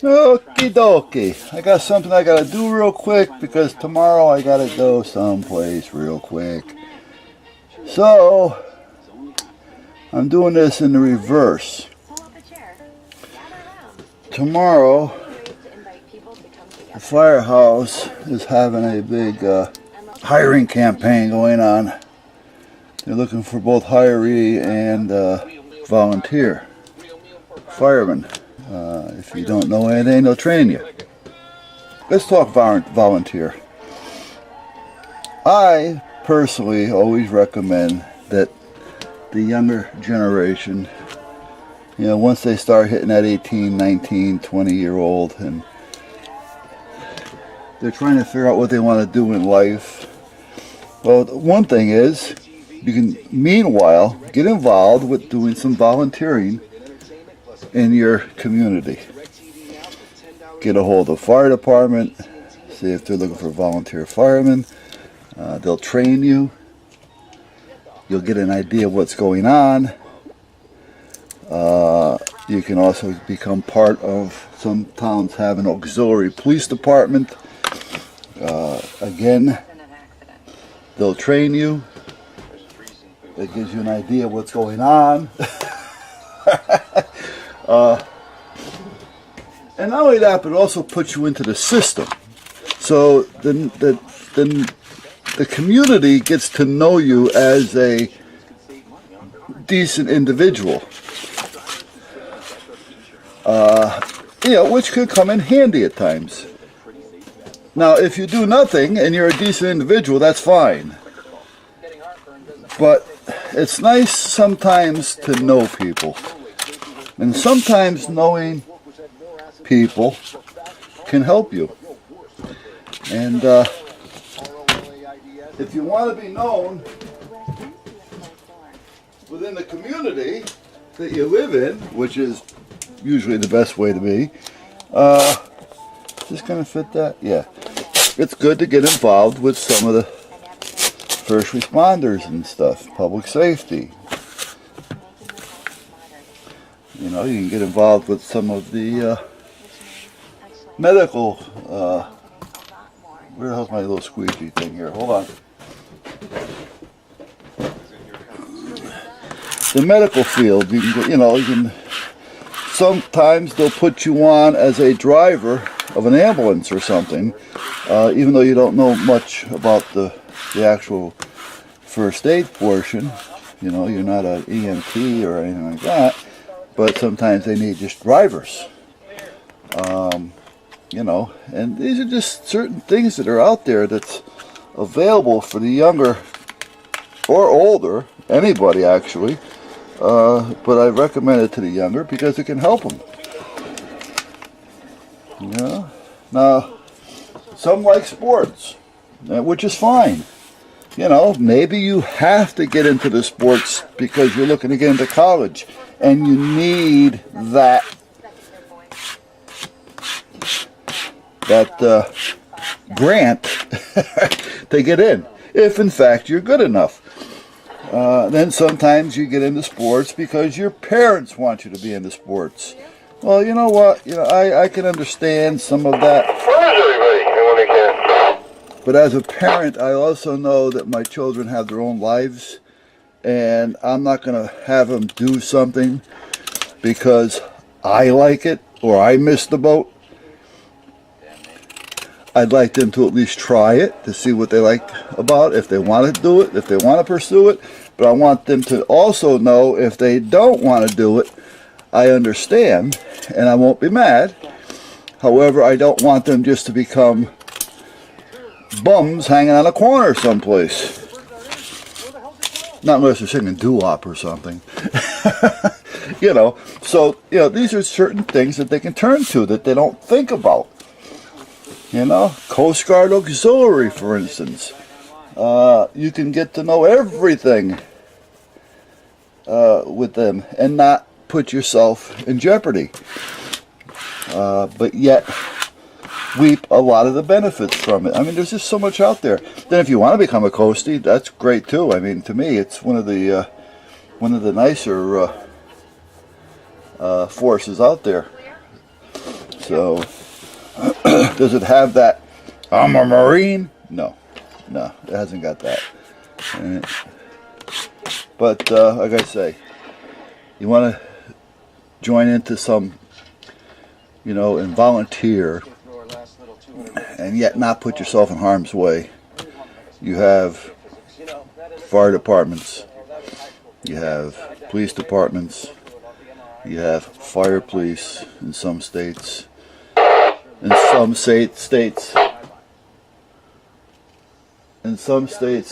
Okie dokie. I got something I gotta do real quick because tomorrow I gotta go someplace real quick. So, I'm doing this in the reverse. Tomorrow, the firehouse is having a big hiring campaign going on. They're looking for both hiree and volunteer firemen. If you don't know anything, they'll train you. Let's talk volunteer. I personally always recommend that the younger generation, you know, once they start hitting that 18, 19, 20-year-old and they're trying to figure out what they want to do in life. Well, one thing is, you can meanwhile get involved with doing some volunteering in your community. Get a hold of the fire department, see if they're looking for volunteer firemen. They'll train you. You'll get an idea of what's going on. You can also become part of, some towns have an auxiliary police department. Again, they'll train you. It gives you an idea of what's going on. And not only that, but it also puts you into the system. So the community gets to know you as a decent individual. You know, which could come in handy at times. Now, if you do nothing and you're a decent individual, that's fine. But it's nice sometimes to know people. And sometimes knowing people can help you. And if you want to be known within the community that you live in, which is usually the best way to be, is this going to fit that? Yeah. It's good to get involved with some of the first responders and stuff, public safety. You know, you can get involved with some of the medical, where the hell's my little squeegee thing here? Hold on. The medical field, you can, sometimes they'll put you on as a driver of an ambulance or something, even though you don't know much about the actual first aid portion. You know, you're not an EMT or anything like that, but sometimes they need just drivers. You know, and these are just certain things that are out there that's available for the younger or older, anybody actually, but I recommend it to the younger because it can help them. You know? Now, some like sports, which is fine. You know, maybe you have to get into the sports because you're looking to get into college and you need that grant to get in, if in fact you're good enough. Then sometimes you get into sports because your parents want you to be into sports. Well, you know what? You know, I can understand some of that. But as a parent, I also know that my children have their own lives, and I'm not going to have them do something because I like it or I missed the boat. I'd like them to at least try it to see what they like about it, if they want to do it, if they want to pursue it. But I want them to also know if they don't want to do it, I understand, and I won't be mad. However, I don't want them just to become bums hanging on a corner someplace. Not unless they're singing doo-wop or something. You know, so, you know, these are certain things that they can turn to that they don't think about. You know, Coast Guard Auxiliary, for instance. You can get to know everything with them and not put yourself in jeopardy. But yet reap a lot of the benefits from it. I mean, there's just so much out there. Then if you want to become a coastie, that's great too. I mean, to me, it's one of the nicer forces out there. So, does it have that, I'm a Marine? No, no, it hasn't got that. Alright. But, like I say, you want to join into some, you know, and volunteer, and yet not put yourself in harm's way. You have fire departments, you have police departments, you have fire police in some states. In some states,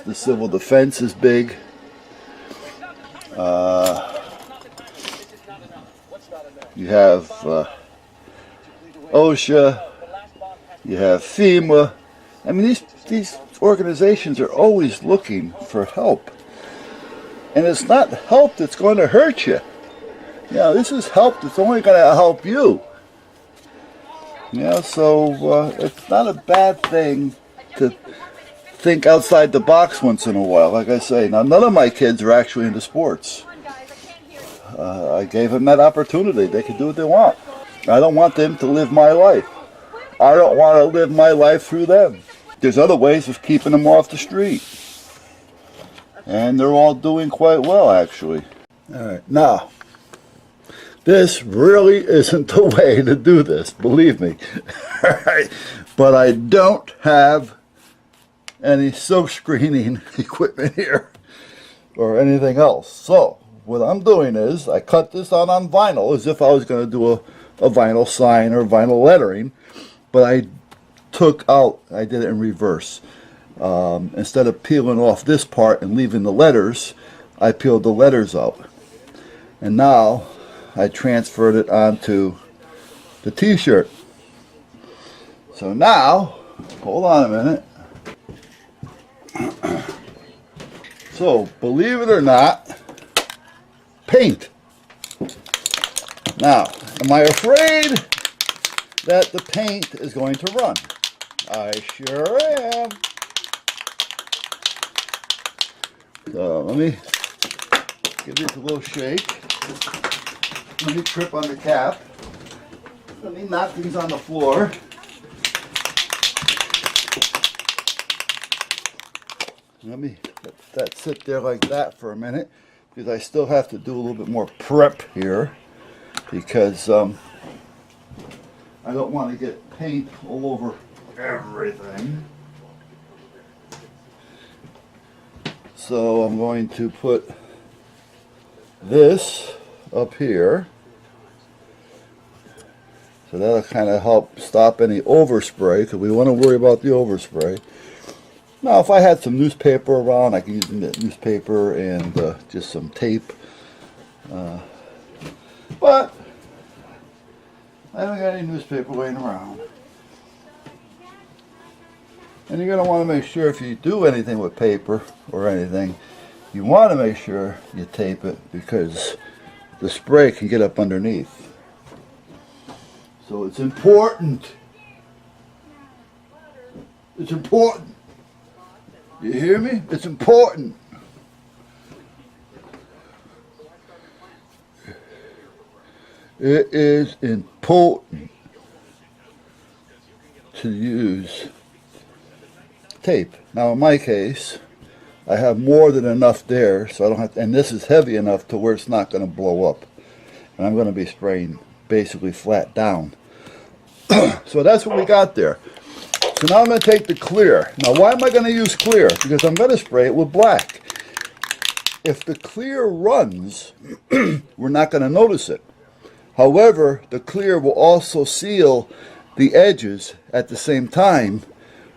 the civil defense is big. You have OSHA. You have FEMA. I mean, these organizations are always looking for help, and it's not help that's going to hurt you. You know, this is help that's only going to help you. You know, so it's not a bad thing to think outside the box once in a while. Like I say, now none of my kids are actually into sports. I gave them that opportunity. They can do what they want. I don't want them to live my life. I don't want to live my life through them. There's other ways of keeping them off the street. And they're all doing quite well, actually. All right, now, this really isn't the way to do this, believe me. But I don't have any silk screening equipment here or anything else. So what I'm doing is I cut this out on vinyl as if I was going to do a vinyl sign or vinyl lettering, but I did it in reverse. Instead of peeling off this part and leaving the letters, I peeled the letters out. And now I transferred it onto the t-shirt. So now, hold on a minute. So, believe it or not, paint. Now, am I afraid that the paint is going to run? I sure am. So, let me give this a little shake. Let me trip on the cap. Let me knock things on the floor. Let me let that sit there like that for a minute, because I still have to do a little bit more prep here, because I don't want to get paint all over everything. So I'm going to put this up here. So that'll kind of help stop any overspray, because we want to worry about the overspray. Now, if I had some newspaper around, I could use newspaper and just some tape. But I haven't got any newspaper laying around. And you're going to want to make sure, if you do anything with paper or anything, you want to make sure you tape it, because the spray can get up underneath. So it's important. It's important. You hear me? It's important. It is important to use tape. Now in my case, I have more than enough there, so I don't have to, and this is heavy enough to where it's not going to blow up. And I'm going to be spraying basically flat down. So that's what we got there. So now I'm going to take the clear. Now why am I going to use clear? Because I'm going to spray it with black. If the clear runs, we're not going to notice it. However, the clear will also seal the edges at the same time,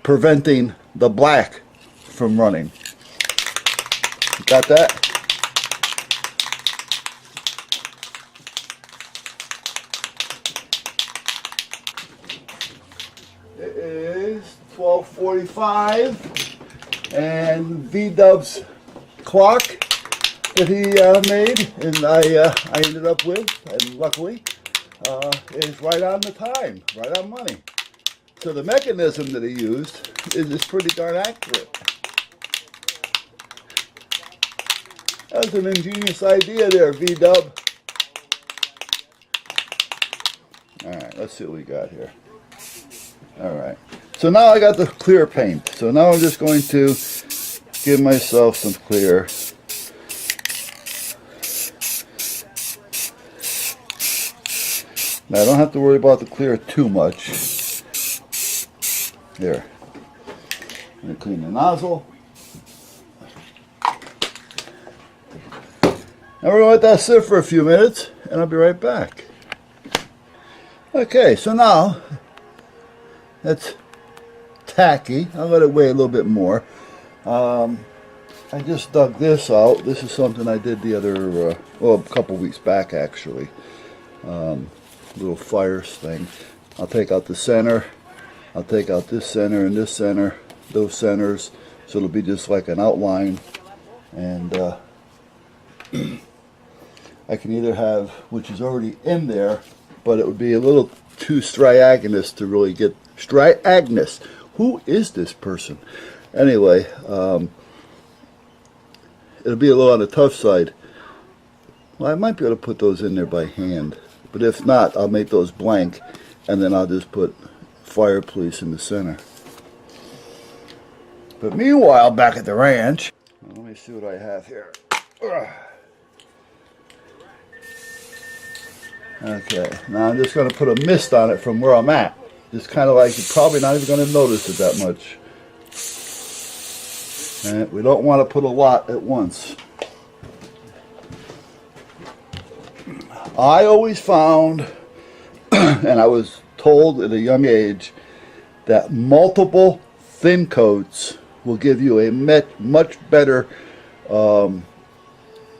preventing the black from running. Got that? It is 12:45, and V-Dub's clock that he made and I ended up with, and luckily, is right on the time, right on money. So the mechanism that he used is pretty darn accurate. That was an ingenious idea there, V-Dub. Alright, let's see what we got here. Alright. So now I got the clear paint. So now I'm just going to give myself some clear. Now I don't have to worry about the clear too much. There. I'm going to clean the nozzle. Now we're going to let that sit for a few minutes, and I'll be right back. Okay, so now that's tacky. I'll let it weigh a little bit more. I just dug this out. This is something I did the other, well, a couple weeks back actually. Little fires thing. I'll take out the center. I'll take out this center and this center, those centers, so it'll be just like an outline. And I can either have, which is already in there, but it would be a little too striagonous to really get striagonous. Who is this person? Anyway, it'll be a little on the tough side. Well, I might be able to put those in there by hand, but if not, I'll make those blank, and then I'll just put fireplace in the center. But meanwhile, back at the ranch, let me see what I have here. Okay, now I'm just going to put a mist on it from where I'm at. Just kind of like, you're probably not even going to notice it that much. And we don't want to put a lot at once. I always found, and I was told at a young age, that multiple thin coats will give you a much better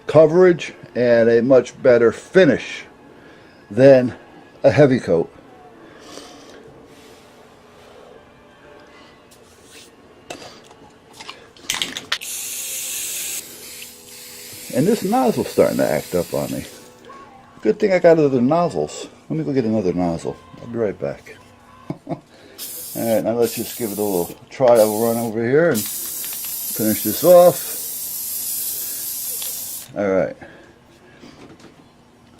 coverage and a much better finish than a heavy coat. And this nozzle's starting to act up on me. Good thing I got other nozzles. Let me go get another nozzle. I'll be right back. Alright, now let's just give it a little trial run over here and finish this off. Alright.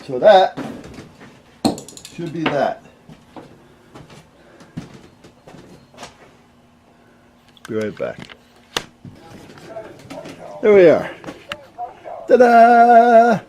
So that should be that. Be right back. There we are. Ta-da!